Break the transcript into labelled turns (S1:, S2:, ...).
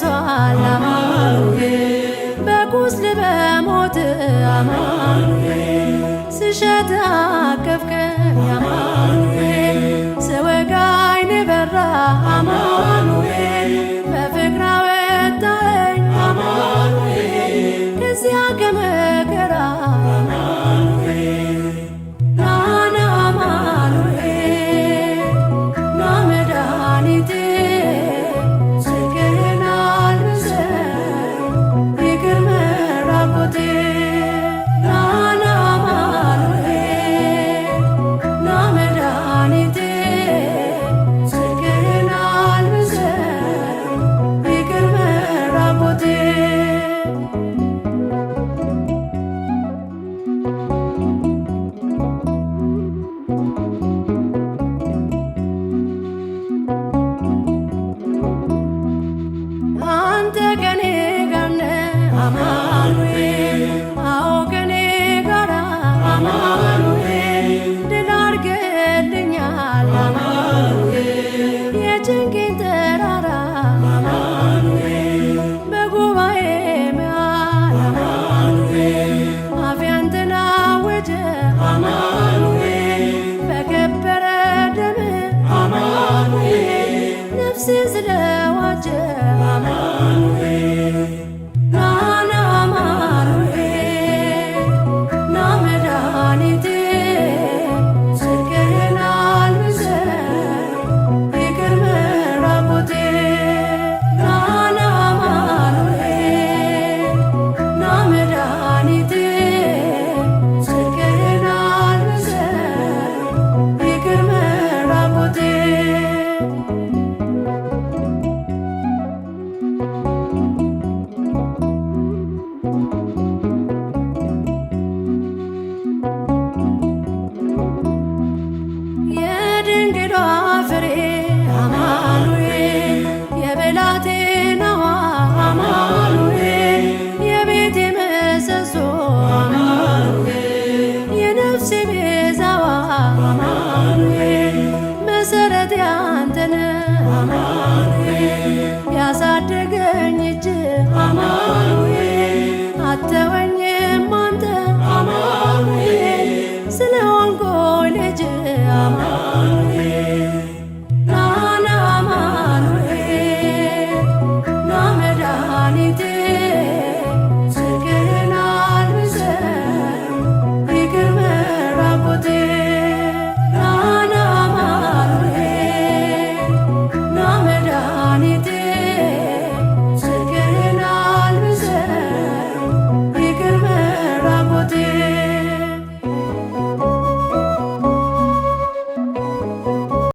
S1: ፈውሷል አማኑኤል በቁስል በሞት አማኑኤል ስሸት አቀፍከኝ አማኑኤል ስወጋኝ በራ አማኑኤል በፍቅር አወጣኸኝ አማኑኤል ከዚያ ከመከራ አማኑኤል ናና አማኑኤል ና መድኃኒቴ ስቅህን አልብሰኝ ይቅር መራቆቴ ናና አማኑኤል ና መድኃኒቴ ስቅህን አልብሰኝ ይቅር መራቆቴ አንተ ከኔ ጋር ነህ አማኑኤል አዎ ከኔ ጋር አማኑኤል ድል አድርገህልኛል አማኑኤል የጭንቄን ተራራ አማኑኤል በጉባኤ መሃል አማኑኤል አፌ አንተን አወጀ አማኑኤል በከበረ ደምህ አማኑኤል ነፍሴን ስለዋጀ አማኑኤል ናና አማኑኤል ና መድኃኒቴ ጽድቅህን አልብሰኝ ይቅር መራቆቴ ናና አማኑኤል ና መድኃኒቴ ጽድቅህን አልብሰኝ ይቅር መራቆቴ የድንግሏ ፍሬ አማኑኤል የብላቴናዋ አማኑኤል የቤቴ ምሰሶ አማኑኤል የነፍሴ ቤዛዋ አማኑኤል መሰረት ያንተነ አማኑኤል ያሳደገኝ እጅ አማኑኤል አተወኝም አንተ አማኑኤል ስለሆንኩ ልጅ